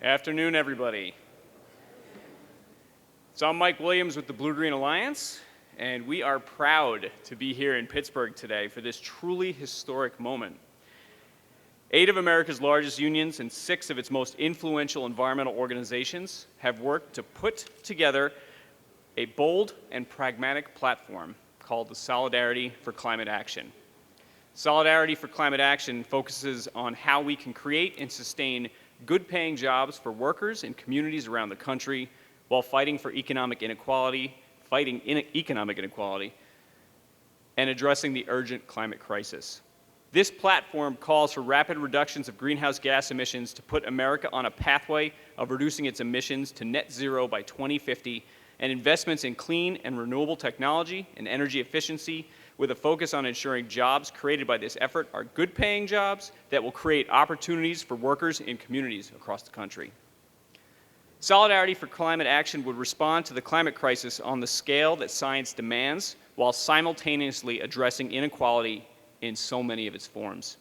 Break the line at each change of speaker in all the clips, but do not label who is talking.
Afternoon, everybody. So I'm Mike Williams with the BlueGreen Alliance, and we are proud to be here in Pittsburgh today for this truly historic moment. 8 of America's largest unions and 6 of its most influential environmental organizations have worked to put together a bold and pragmatic platform called the Solidarity for Climate Action. Solidarity for Climate Action focuses on how we can create and sustain good-paying jobs for workers in communities around the country while fighting economic inequality, and addressing the urgent climate crisis. This platform calls for rapid reductions of greenhouse gas emissions to put America on a pathway of reducing its emissions to net zero by 2050, and investments in clean and renewable technology and energy efficiency with a focus on ensuring jobs created by this effort are good-paying jobs that will create opportunities for workers in communities across the country. Solidarity for Climate Action would respond to the climate crisis on the scale that science demands while simultaneously addressing inequality in so many of its forms.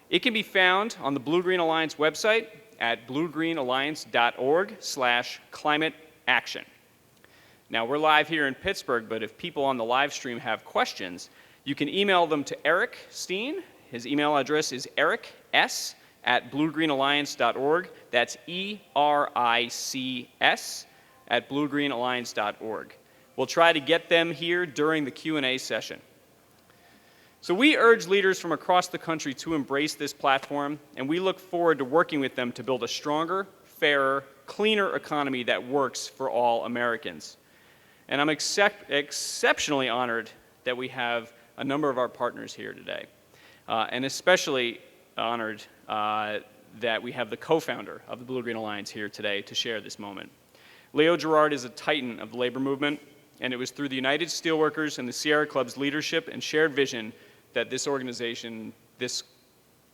It can be found on the BlueGreen Alliance website at bluegreenalliance.org/climateaction. Now, we're live here in Pittsburgh, but if people on the live stream have questions, you can email them to Eric Steen. His email address is erics@bluegreenalliance.org. That's ERICS@bluegreenalliance.org. We'll try to get them here during the Q&A session. So we urge leaders from across the country to embrace this platform, and we look forward to working with them to build a stronger, fairer, cleaner economy that works for all Americans. And I'm exceptionally honored that we have a number of our partners here today, and especially honored that we have the co-founder of the BlueGreen Alliance here today to share this moment. Leo Gerard is a titan of the labor movement, and it was through the United Steelworkers and the Sierra Club's leadership and shared vision that this organization, this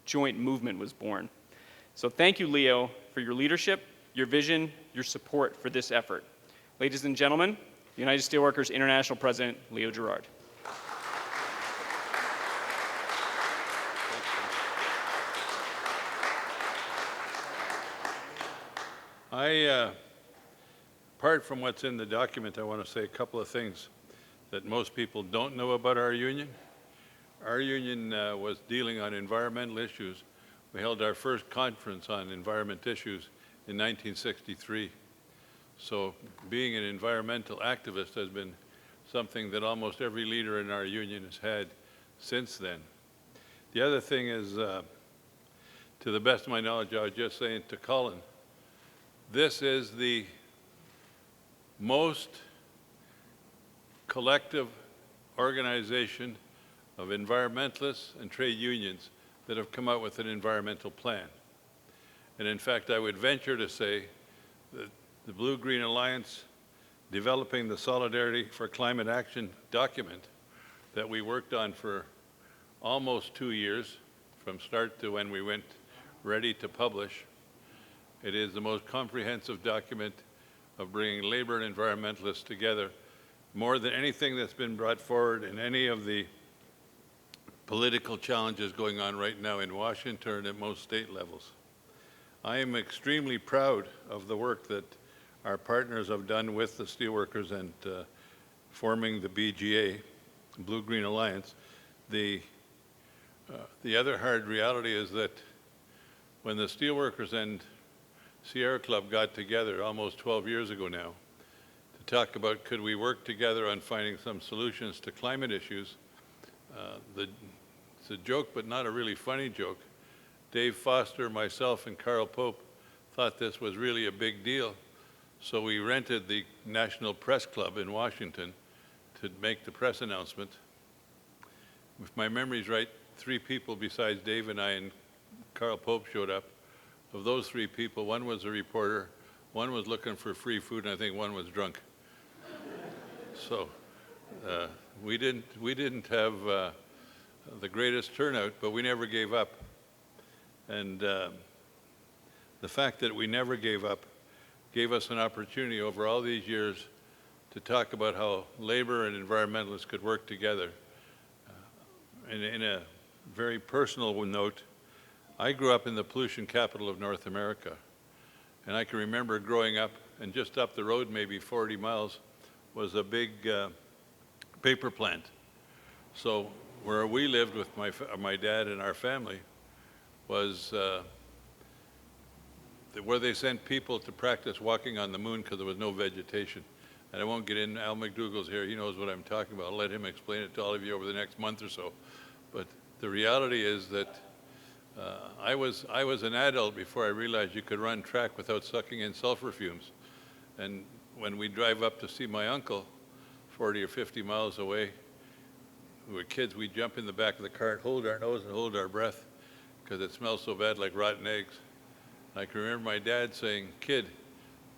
joint movement was born. So thank you, Leo, for your leadership, your vision, your support for this effort. Ladies and gentlemen, United Steelworkers International President, Leo Gerard.
Apart from what's in the document, I want to say a couple of things that most people don't know about our union. Our union was dealing on environmental issues. We held our first conference on environment issues in 1963. So being an environmental activist has been something that almost every leader in our union has had since then. The other thing is, to the best of my knowledge, I was just saying to Colin, this is the most collective organization of environmentalists and trade unions that have come out with an environmental plan. And in fact, I would venture to say that the BlueGreen Alliance developing the Solidarity for Climate Action document that we worked on for almost 2 years, from start to when we went ready to publish. It is the most comprehensive document of bringing labor and environmentalists together, more than anything that's been brought forward in any of the political challenges going on right now in Washington and at most state levels. I am extremely proud of the work that our partners have done with the steelworkers and forming the BGA, BlueGreen Alliance. The other hard reality is that when the steelworkers and Sierra Club got together almost 12 years ago now to talk about could we work together on finding some solutions to climate issues, it's a joke, but not a really funny joke. Dave Foster, myself, and Carl Pope thought this was really a big deal. So we rented the National Press Club in Washington to make the press announcement. If my memory's right, 3 people besides Dave and I and Carl Pope showed up. Of those 3 people, one was a reporter, one was looking for free food, and I think one was drunk. So we didn't have the greatest turnout, but we never gave up. And the fact that we never gave up gave us an opportunity over all these years to talk about how labor and environmentalists could work together. And in a very personal note, I grew up in the pollution capital of North America. And I can remember growing up, and just up the road, maybe 40 miles, was a big paper plant. So where we lived with my dad and our family was where they sent people to practice walking on the moon because there was no vegetation. And I won't get in, Al McDougall's here, he knows what I'm talking about. I'll let him explain it to all of you over the next month or so. But the reality is that I was an adult before I realized you could run track without sucking in sulfur fumes. And when we drive up to see my uncle, 40 or 50 miles away, we were kids, we'd jump in the back of the car and hold our nose and hold our breath because it smells so bad like rotten eggs. And I can remember my dad saying, "Kid,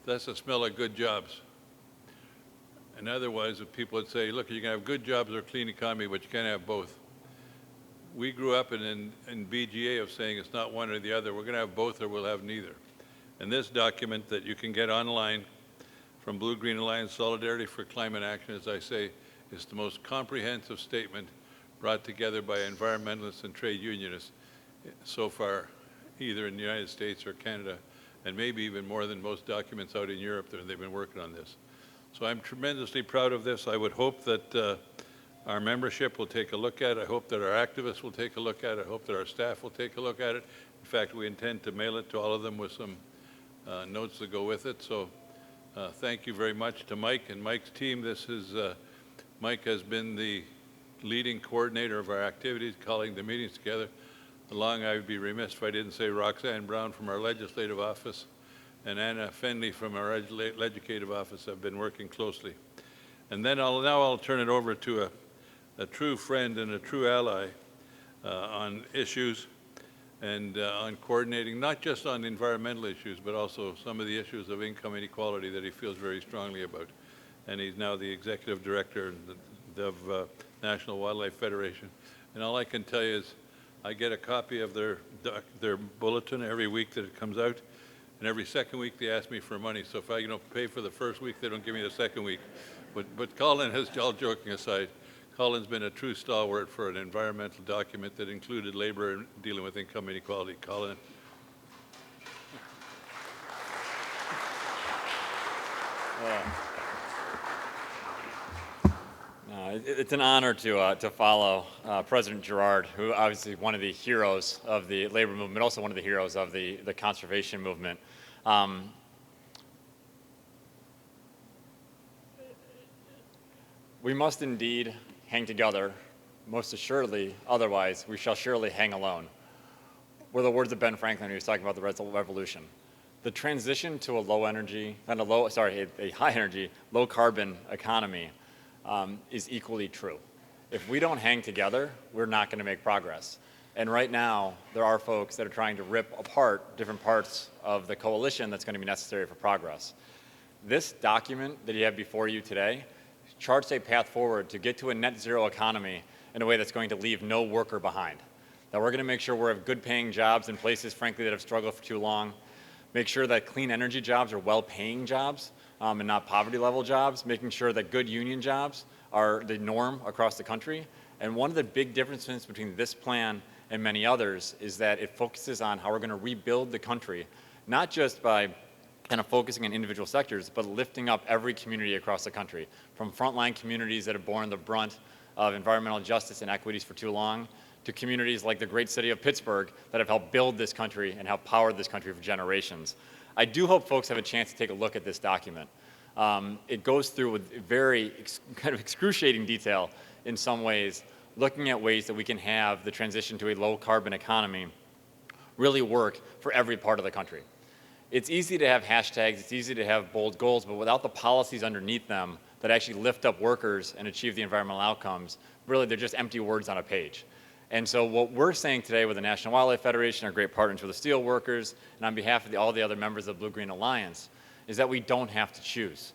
that's the smell of good jobs." And otherwise, if people would say, "Look, you can have good jobs or a clean economy, but you can't have both." We grew up in BGA of saying it's not one or the other. We're going to have both or we'll have neither. And this document that you can get online from BlueGreen Alliance Solidarity for Climate Action, as I say, is the most comprehensive statement brought together by environmentalists and trade unionists so far, either in the United States or Canada, and maybe even more than most documents out in Europe that they've been working on this. So I'm tremendously proud of this. I would hope that our membership will take a look at it. I hope that our activists will take a look at it. I hope that our staff will take a look at it. In fact, we intend to mail it to all of them with some notes that go with it. So thank you very much to Mike and Mike's team. Mike has been the leading coordinator of our activities, calling the meetings together. Along, I would be remiss if I didn't say Roxanne Brown from our legislative office and Anna Fenley from our legislative office have been working closely. And then I'll turn it over to a true friend and a true ally on issues and on coordinating, not just on environmental issues, but also some of the issues of income inequality that he feels very strongly about. And he's now the executive director of National Wildlife Federation. And all I can tell you is I get a copy of their bulletin every week that it comes out. And every second week they ask me for money. So if I pay for the first week, they don't give me the second week. But Colin has, all joking aside, Colin's been a true stalwart for an environmental document that included labor and dealing with income inequality. Colin.
It's an honor to follow President Gerard, who obviously one of the heroes of the labor movement, also one of the heroes of the conservation movement. We must indeed hang together, most assuredly, otherwise we shall surely hang alone, were the words of Ben Franklin, who was talking about the revolution. The transition to a a high energy, low carbon economy is equally true. If we don't hang together, we're not going to make progress. And right now, there are folks that are trying to rip apart different parts of the coalition that's going to be necessary for progress. This document that you have before you today charts a path forward to get to a net zero economy in a way that's going to leave no worker behind. That we're going to make sure we have good paying jobs in places, frankly, that have struggled for too long. Make sure that clean energy jobs are well-paying jobs and not poverty-level jobs. Making sure that good union jobs are the norm across the country. And one of the big differences between this plan and many others is that it focuses on how we're going to rebuild the country, not just by kind of focusing on individual sectors, but lifting up every community across the country, from frontline communities that have borne the brunt of environmental justice and equities for too long, to communities like the great city of Pittsburgh that have helped build this country and have powered this country for generations. I do hope folks have a chance to take a look at this document. It goes through with very kind of excruciating detail in some ways, looking at ways that we can have the transition to a low carbon economy really work for every part of the country. It's easy to have hashtags, it's easy to have bold goals, but without the policies underneath them that actually lift up workers and achieve the environmental outcomes, really they're just empty words on a page. And so what we're saying today with the National Wildlife Federation, our great partners with the steel workers, and on behalf of all the other members of the Blue-Green Alliance, is that we don't have to choose.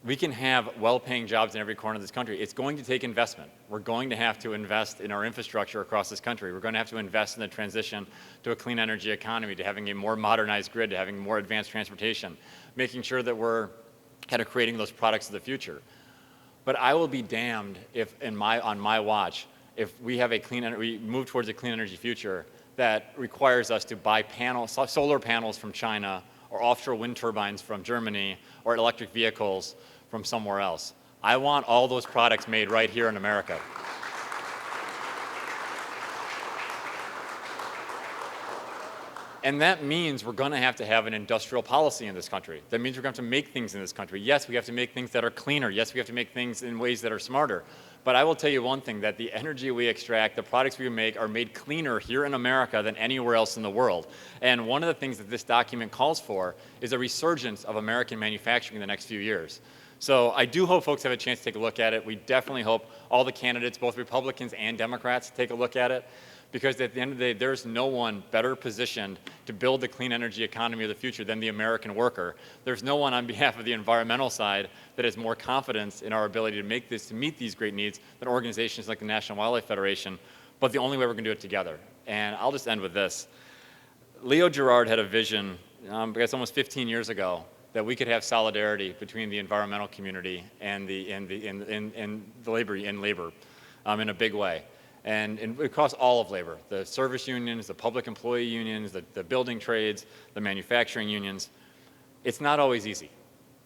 We can have well-paying jobs in every corner of this country. It's going to take investment. We're going to have to invest in our infrastructure across this country. We're going to have to invest in the transition to a clean energy economy, to having a more modernized grid, to having more advanced transportation, making sure that we're kind of creating those products of the future. But I will be damned if on my watch, if we have we move towards a clean energy future that requires us to buy solar panels from China or offshore wind turbines from Germany, or electric vehicles from somewhere else. I want all those products made right here in America. And that means we're going to have an industrial policy in this country. That means we're going to have to make things in this country. Yes, we have to make things that are cleaner. Yes, we have to make things in ways that are smarter. But I will tell you one thing, that the energy we extract, the products we make are made cleaner here in America than anywhere else in the world. And one of the things that this document calls for is a resurgence of American manufacturing in the next few years. So I do hope folks have a chance to take a look at it. We definitely hope all the candidates, both Republicans and Democrats, take a look at it. Because at the end of the day, there's no one better positioned to build the clean energy economy of the future than the American worker. There's no one on behalf of the environmental side that has more confidence in our ability to make this, to meet these great needs than organizations like the National Wildlife Federation. But the only way we're going to do it together. And I'll just end with this. Leo Gerard had a vision, I guess almost 15 years ago, that we could have solidarity between the environmental community and the labor in a big way. And across all of labor, the service unions, the public employee unions, the building trades, the manufacturing unions. It's not always easy.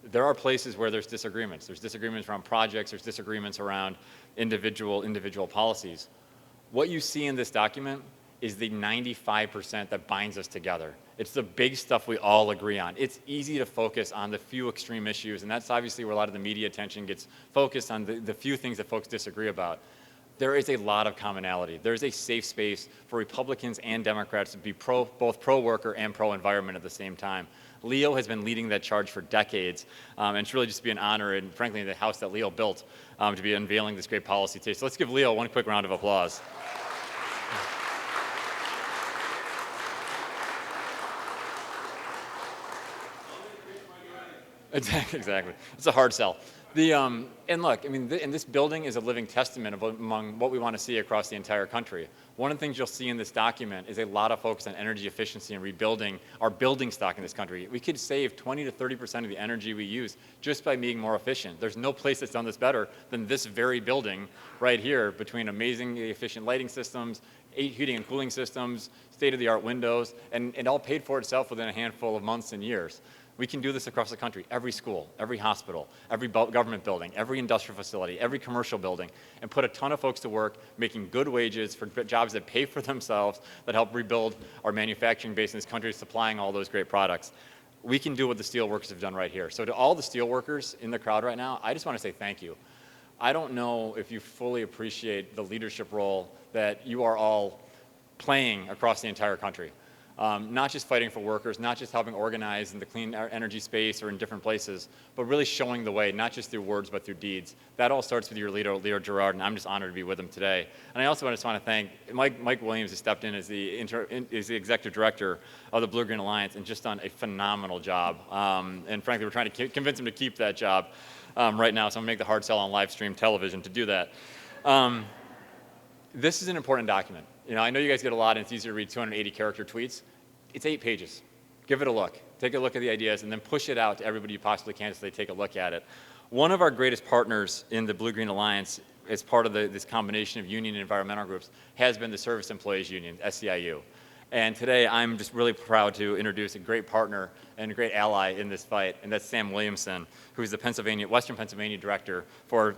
There are places where there's disagreements. There's disagreements around projects, there's disagreements around individual policies. What you see in this document is the 95% that binds us together. It's the big stuff we all agree on. It's easy to focus on the few extreme issues, and that's obviously where a lot of the media attention gets focused on the few things that folks disagree about. There is a lot of commonality. There's a safe space for Republicans and Democrats to be both pro-worker and pro-environment at the same time. Leo has been leading that charge for decades, and it's really just to be an honor, and frankly, the house that Leo built, to be unveiling this great policy today. So let's give Leo one quick round of applause. Exactly. It's a hard sell. And look, I mean, and this building is a living testament of among what we want to see across the entire country. One of the things you'll see in this document is a lot of focus on energy efficiency and rebuilding our building stock in this country. We could save 20 to 30% of the energy we use just by being more efficient. There's no place that's done this better than this very building right here, between amazingly efficient lighting systems, heating and cooling systems, state-of-the-art windows, and it all paid for itself within a handful of months and years. We can do this across the country, every school, every hospital, every government building, every industrial facility, every commercial building, and put a ton of folks to work making good wages for jobs that pay for themselves, that help rebuild our manufacturing base in this country, supplying all those great products. We can do what the steel workers have done right here. So to all the steel workers in the crowd right now, I just want to say thank you. I don't know if you fully appreciate the leadership role that you are all playing across the entire country. Not just fighting for workers, not just helping organize in the clean energy space or in different places, but really showing the way, not just through words, but through deeds. That all starts with your leader, Leo Gerard, and I'm just honored to be with him today. And I also just want to thank Mike Williams, who stepped in as the executive director of the BlueGreen Alliance and just done a phenomenal job. And frankly, we're trying to convince him to keep that job right now, so I'm going to make the hard sell on live stream television to do that. This is an important document. You know, I know you guys get a lot, and it's easy to read 280-character tweets. It's 8 pages. Give it a look. Take a look at the ideas, and then push it out to everybody you possibly can so they take a look at it. One of our greatest partners in the BlueGreen Alliance, as part of this combination of union and environmental groups, has been the Service Employees Union, SEIU. And today, I'm just really proud to introduce a great partner and a great ally in this fight, and that's Sam Williamson, who's the Western Pennsylvania director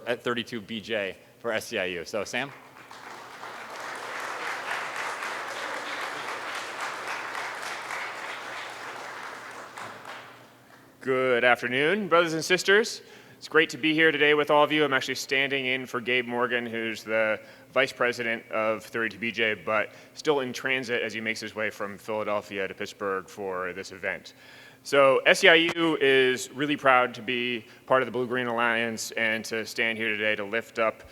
at 32BJ for SEIU. So, Sam?
Good afternoon, brothers and sisters. It's great to be here today with all of you. I'm actually standing in for Gabe Morgan, who's the vice president of 32BJ, but still in transit as he makes his way from Philadelphia to Pittsburgh for this event. So SEIU is really proud to be part of the BlueGreen Alliance and to stand here today to lift up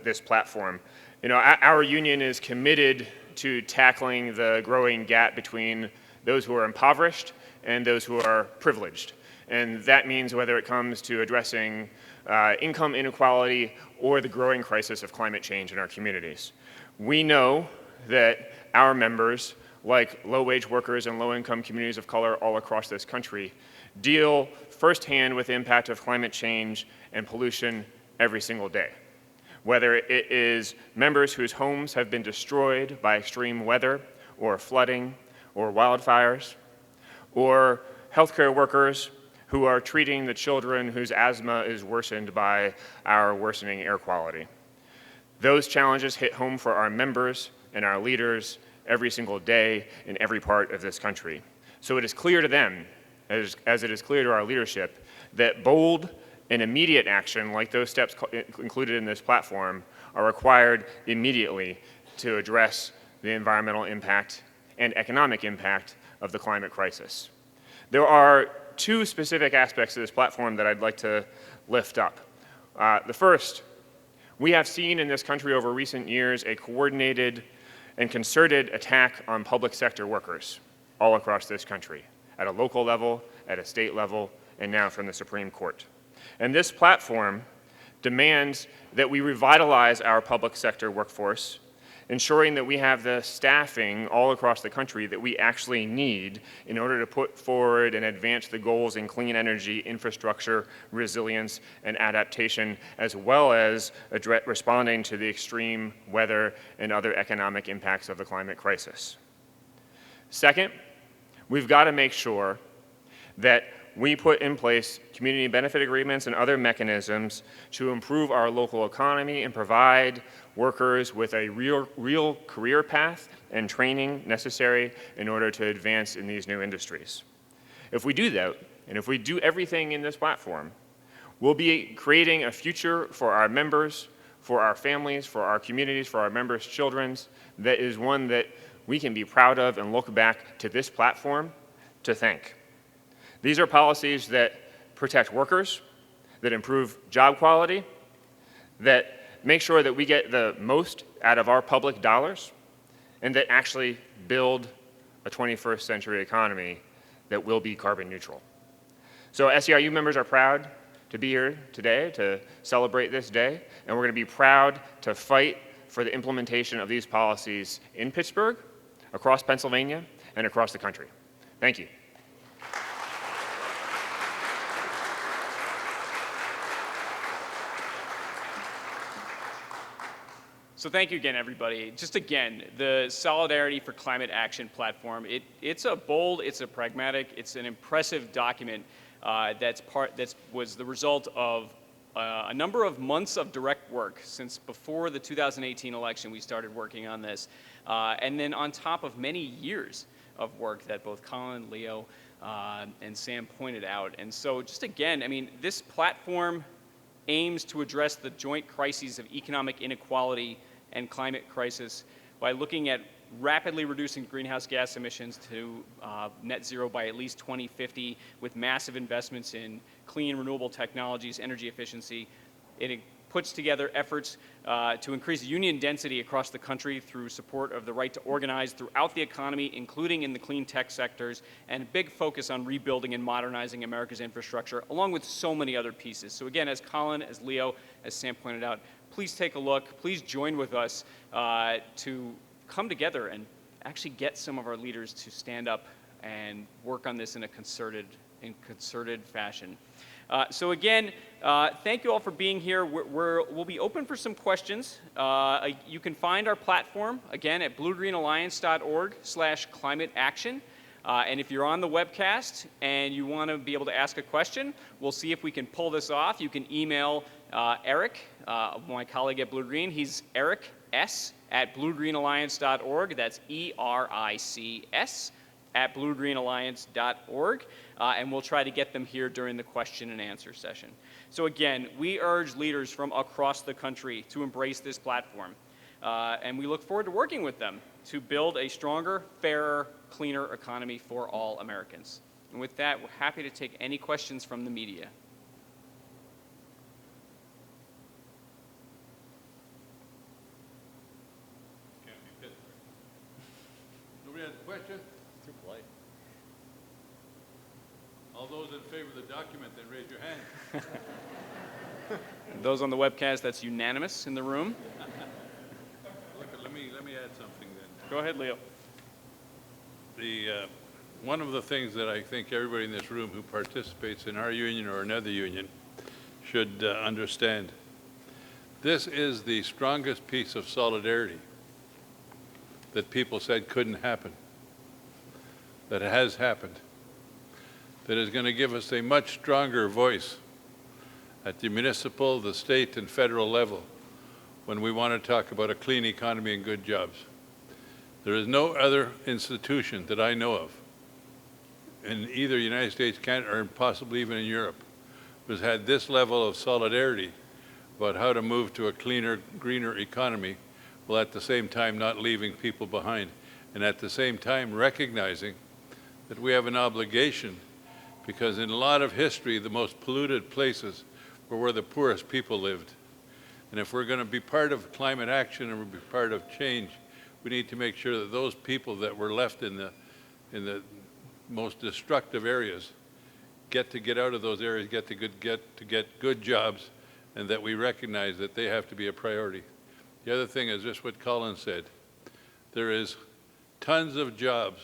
this platform. You know, our union is committed to tackling the growing gap between those who are impoverished and those who are privileged. And that means whether it comes to addressing income inequality or the growing crisis of climate change in our communities. We know that our members, like low-wage workers and low-income communities of color all across this country, deal firsthand with the impact of climate change and pollution every single day. Whether it is members whose homes have been destroyed by extreme weather or flooding or wildfires, or healthcare workers who are treating the children whose asthma is worsened by our worsening air quality. Those challenges hit home for our members and our leaders every single day in every part of this country. So it is clear to them, as it is clear to our leadership, that bold and immediate action, like those steps included in this platform, are required immediately to address the environmental impact and economic impact of the climate crisis. There are two specific aspects of this platform that I'd like to lift up. The first, we have seen in this country over recent years a coordinated and concerted attack on public sector workers all across this country, at a local level, at a state level, and now from the Supreme Court. And this platform demands that we revitalize our public sector workforce, ensuring that we have the staffing all across the country that we actually need in order to put forward and advance the goals in clean energy, infrastructure, resilience, and adaptation, as well as responding to the extreme weather and other economic impacts of the climate crisis. Second, we've got to make sure that we put in place community benefit agreements and other mechanisms to improve our local economy and provide workers with a real career path and training necessary in order to advance in these new industries. If we do that, and if we do everything in this platform, we'll be creating a future for our members, for our families, for our communities, for our members' children, that is one that we can be proud of and look back to this platform to thank. These are policies that protect workers, that improve job quality, that make sure that we get the most out of our public dollars, and that actually build a 21st century economy that will be carbon neutral. So SEIU members are proud to be here today to celebrate this day, and we're going to be proud to fight for the implementation of these policies in Pittsburgh, across Pennsylvania, and across the country. Thank you.
So thank you again, everybody. Just again, the Solidarity for Climate Action platform, it's a bold, it's a pragmatic, it's an impressive document that was the result of a number of months of direct work. Since before the 2018 election, we started working on this. And then on top of many years of work that both Colin, Leo, and Sam pointed out. And so just again, I mean, this platform aims to address the joint crises of economic inequality and climate crisis by looking at rapidly reducing greenhouse gas emissions to net zero by at least 2050 with massive investments in clean, renewable technologies, energy efficiency. It puts together efforts to increase union density across the country through support of the right to organize throughout the economy, including in the clean tech sectors, and a big focus on rebuilding and modernizing America's infrastructure, along with so many other pieces. So again, as Colin, as Leo, as Sam pointed out, please take a look. Please join with us to come together and actually get some of our leaders to stand up and work on this in a concerted fashion. So again, thank you all for being here. We'll be open for some questions. You can find our platform, again, at bluegreenalliance.org/climateaction. And if you're on the webcast and you want to be able to ask a question, we'll see if we can pull this off. You can email Eric, my colleague at BlueGreen. He's Eric S. at bluegreenalliance.org. That's ERICS at bluegreenalliance.org, and we'll try to get them here during the question and answer session. So again, we urge leaders from across the country to embrace this platform, and we look forward to working with them to build a stronger, fairer, cleaner economy for all Americans. And with that, we're happy to take any questions from the media.
Nobody has a question?
Too polite.
All those in favor of the document, then raise your hand.
And those on the webcast, that's unanimous in the room.
Look, let me add something then.
Go ahead, Leo.
One of the things that I think everybody in this room who participates in our union or another union should understand, this is the strongest piece of solidarity that people said couldn't happen, that has happened. that is going to give us a much stronger voice at the municipal, the state, and federal level when we want to talk about a clean economy and good jobs. There is no other institution that I know of in either the United States, Canada, or possibly even in Europe who has had this level of solidarity about how to move to a cleaner, greener economy, while at the same time not leaving people behind, and at the same time recognizing that we have an obligation, because in a lot of history, the most polluted places were where the poorest people lived. And if we're going to be part of climate action and we'll be part of change, we need to make sure that those people that were left in the most destructive areas get out of those areas, get to get good jobs, and that we recognize that they have to be a priority. The other thing is just what Colin said. There is tons of jobs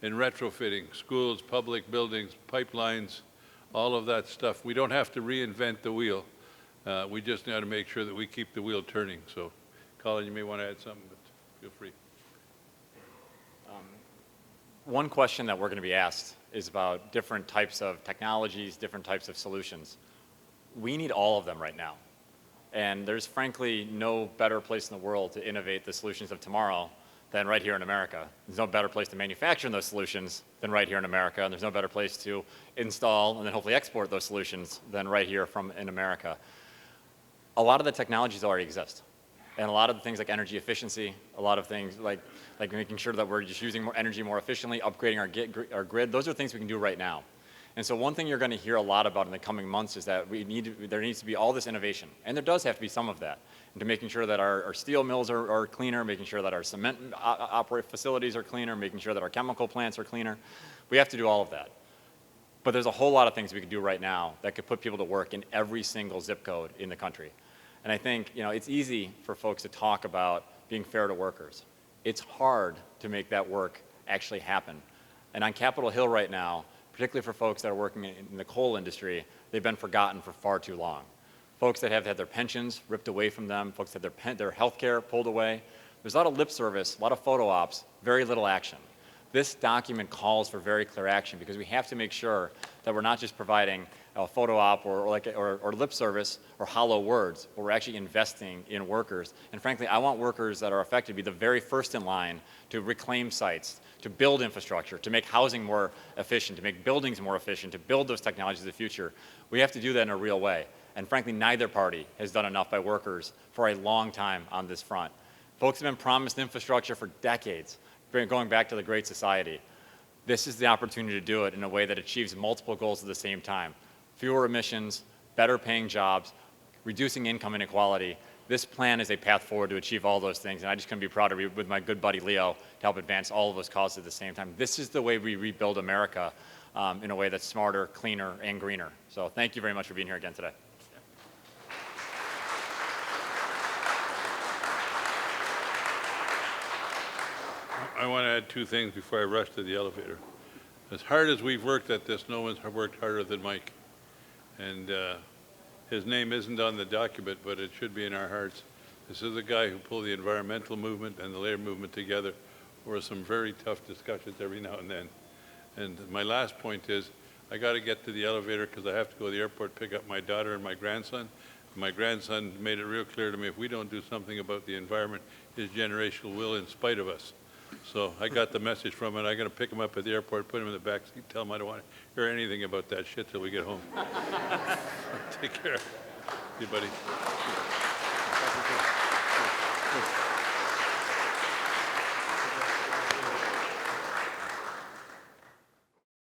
in retrofitting schools, public buildings, pipelines, all of that stuff. We don't have to reinvent the wheel. We just need to make sure that we keep the wheel turning. So, Colin, you may want to add something, but feel free.
One question that we're going to be asked is about different types of technologies, different types of solutions. We need all of them right now. And there's frankly no better place in the world to innovate the solutions of tomorrow than right here in America. There's no better place to manufacture those solutions than right here in America, and there's no better place to install and then hopefully export those solutions than right here in America. A lot of the technologies already exist. And a lot of the things like energy efficiency, a lot of things like making sure that we're just using more energy more efficiently, upgrading our grid, those are things we can do right now. And so one thing you're going to hear a lot about in the coming months is that there needs to be all this innovation. And there does have to be some of that. Into making sure that our steel mills are cleaner, making sure that our cement facilities are cleaner, making sure that our chemical plants are cleaner. We have to do all of that. But there's a whole lot of things we can do right now that could put people to work in every single zip code in the country. And I think it's easy for folks to talk about being fair to workers. It's hard to make that work actually happen. And on Capitol Hill right now, particularly for folks that are working in the coal industry, they've been forgotten for far too long. Folks that have had their pensions ripped away from them, folks that have their health care pulled away. There's a lot of lip service, a lot of photo ops, very little action. This document calls for very clear action because we have to make sure that we're not just providing a photo op or lip service or hollow words, but we're actually investing in workers. And frankly, I want workers that are affected to be the very first in line to reclaim sites, to build infrastructure, to make housing more efficient, to make buildings more efficient, to build those technologies of the future. We have to do that in a real way. And frankly, neither party has done enough by workers for a long time on this front. Folks have been promised infrastructure for decades, going back to the Great Society. This is the opportunity to do it in a way that achieves multiple goals at the same time. Fewer emissions, better paying jobs, reducing income inequality. This plan is a path forward to achieve all those things, and I just couldn't be prouder to be with my good buddy Leo to help advance all of those causes at the same time. This is the way we rebuild America in a way that's smarter, cleaner, and greener. So thank you very much for being here again today.
I want to add two things before I rush to the elevator. As hard as we've worked at this, no one's worked harder than Mike. And his name isn't on the document, but it should be in our hearts. This is the guy who pulled the environmental movement and the labor movement together for some very tough discussions every now and then. And my last point is, I got to get to the elevator because I have to go to the airport, pick up my daughter and my grandson. My grandson made it real clear to me, if we don't do something about the environment, his generation will in spite of us. So I got the message from it. I'm going to pick him up at the airport, put him in the back seat, tell him I don't want to hear anything about that shit till we get home. Take care. See you, buddy.